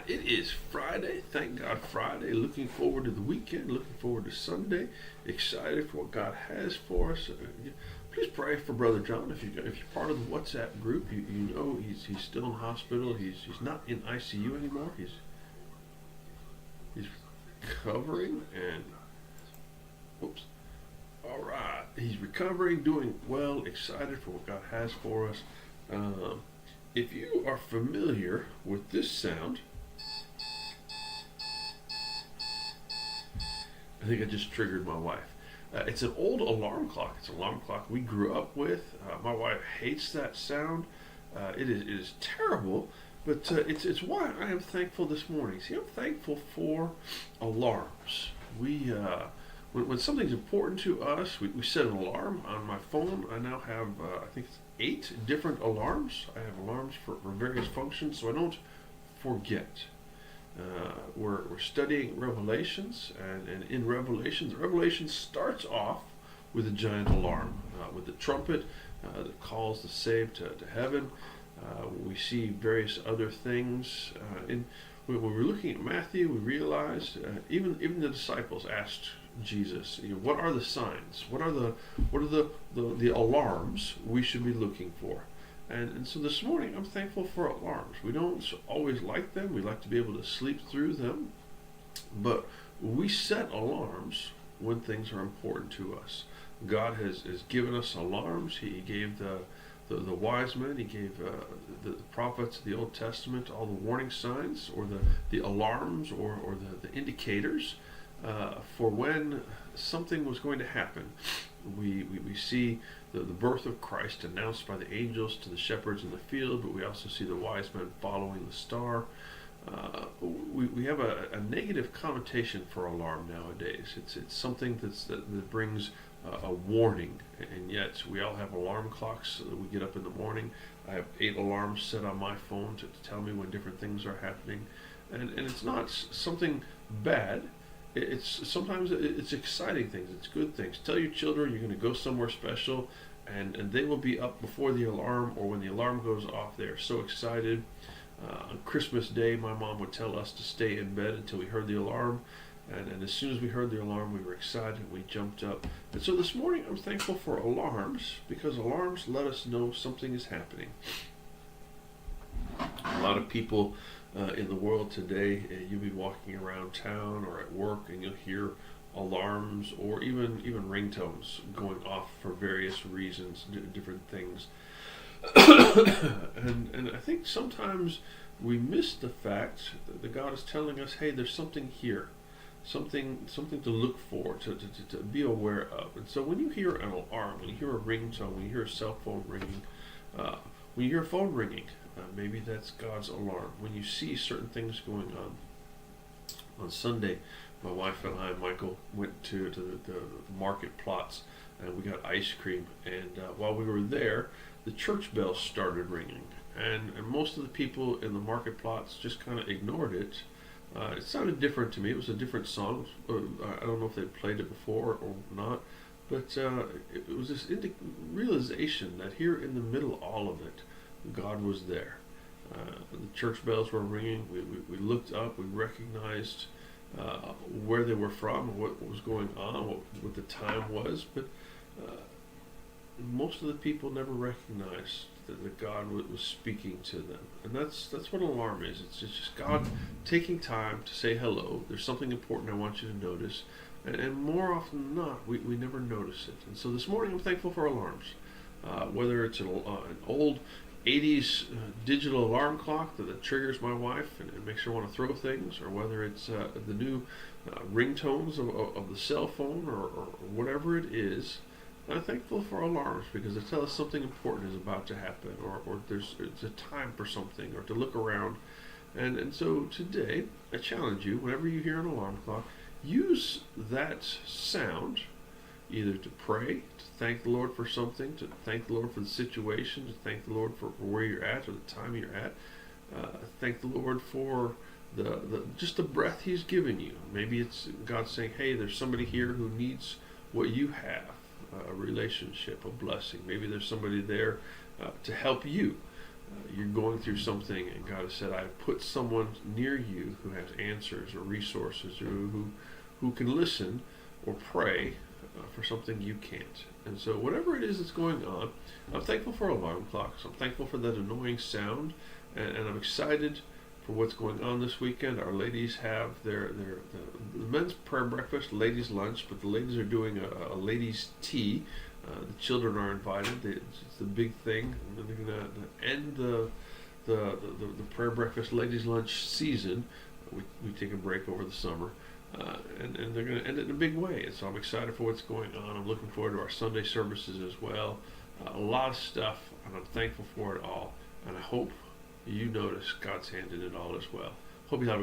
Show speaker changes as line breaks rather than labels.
It is Friday. Thank God, Friday. Looking forward to the weekend. Looking forward to Sunday. Excited for what God has for us. Please pray for Brother John. If you're part of the WhatsApp group, you know he's still in the hospital. He's not in ICU anymore. He's recovering and whoops. All right. He's recovering, doing well. Excited for what God has for us. If you are familiar with this sound, I think I just triggered my wife. It's an old alarm clock. It's an alarm clock we grew up with. My wife hates that sound. It is terrible, but it's why I am thankful this morning. See, I'm thankful for alarms. When something's important to us, we set an alarm on my phone. I now have, I think it's 8 different alarms. I have alarms for various functions, so I don't forget. We're studying Revelations, and in Revelation starts off with a giant alarm, with the trumpet that calls the saved to heaven. We see various other things. When we were looking at Matthew, we realized even the disciples asked Jesus, what are the signs? What are the alarms we should be looking for? And so this morning, I'm thankful for alarms. We don't always like them. We like to be able to sleep through them. But we set alarms when things are important to us. God has given us alarms. He gave the wise men, he gave the prophets of the Old Testament all the warning signs, or the alarms, or the indicators for when something was going to happen. We see the birth of Christ announced by the angels to the shepherds in the field, but we also see the wise men following the star. We have a negative connotation for alarm nowadays. It's something that brings a warning, and yet we all have alarm clocks so that we get up in the morning. I have 8 alarms set on my phone to tell me when different things are happening, and it's not something bad. Sometimes it's exciting things. It's good things. Tell your children you're going to go somewhere special, and they will be up before the alarm, or when the alarm goes off, they are so excited. On Christmas Day, my mom would tell us to stay in bed until we heard the alarm, and as soon as we heard the alarm, we were excited. We jumped up. And so this morning, I'm thankful for alarms, because alarms let us know something is happening. A lot of people in the world today, you'll be walking around town or at work, and you'll hear alarms or even ringtones going off for various reasons, different things. and I think sometimes we miss the fact that God is telling us, hey, there's something here, something to look for, to be aware of. And so when you hear an alarm, when you hear a ringtone, when you hear a cell phone ringing, when you hear a phone ringing, maybe that's God's alarm. When you see certain things going on Sunday, my wife and I, Michael, went to the market plots, and we got ice cream. And while we were there, the church bells started ringing, and most of the people in the market plots just kind of ignored it. It sounded different to me. It was a different song. I don't know if they'd played it before or not, but it was this realization that here in the middle of all of it, God was there. The church bells were ringing. We looked up. We recognized where they were from, what was going on, what the time was. But most of the people never recognized that God was speaking to them. And that's what an alarm is. It's just God taking time to say hello. There's something important I want you to notice. And more often than not, we never notice it. And so this morning I'm thankful for alarms. Whether it's an old 80s digital alarm clock that triggers my wife and makes her want to throw things, or whether it's the new ringtones of the cell phone, or whatever it is. I'm thankful for alarms, because they tell us something important is about to happen, or it's a time for something, or to look around. And so today, I challenge you, whenever you hear an alarm clock, use that sound either to pray, to thank the Lord for something, to thank the Lord for the situation, to thank the Lord for where you're at or the time you're at. Thank the Lord for just the breath He's given you. Maybe it's God saying, hey, there's somebody here who needs what you have, a relationship, a blessing. Maybe there's somebody there to help you. you're going through something, and God has said, "I've put someone near you who has answers or resources, or who can listen or pray for something you can't." And so, whatever it is that's going on, I'm thankful for alarm clocks. I'm thankful for that annoying sound, and I'm excited for what's going on this weekend. Our ladies have the men's prayer breakfast, ladies' lunch, but the ladies are doing a ladies' tea. The children are invited. It's the big thing. And they're going to end the prayer breakfast, ladies' lunch season. We take a break over the summer. And they're going to end it in a big way. And so I'm excited for what's going on. I'm looking forward to our Sunday services as well. A lot of stuff, and I'm thankful for it all. And I hope you notice God's hand in it all as well. Hope you have a great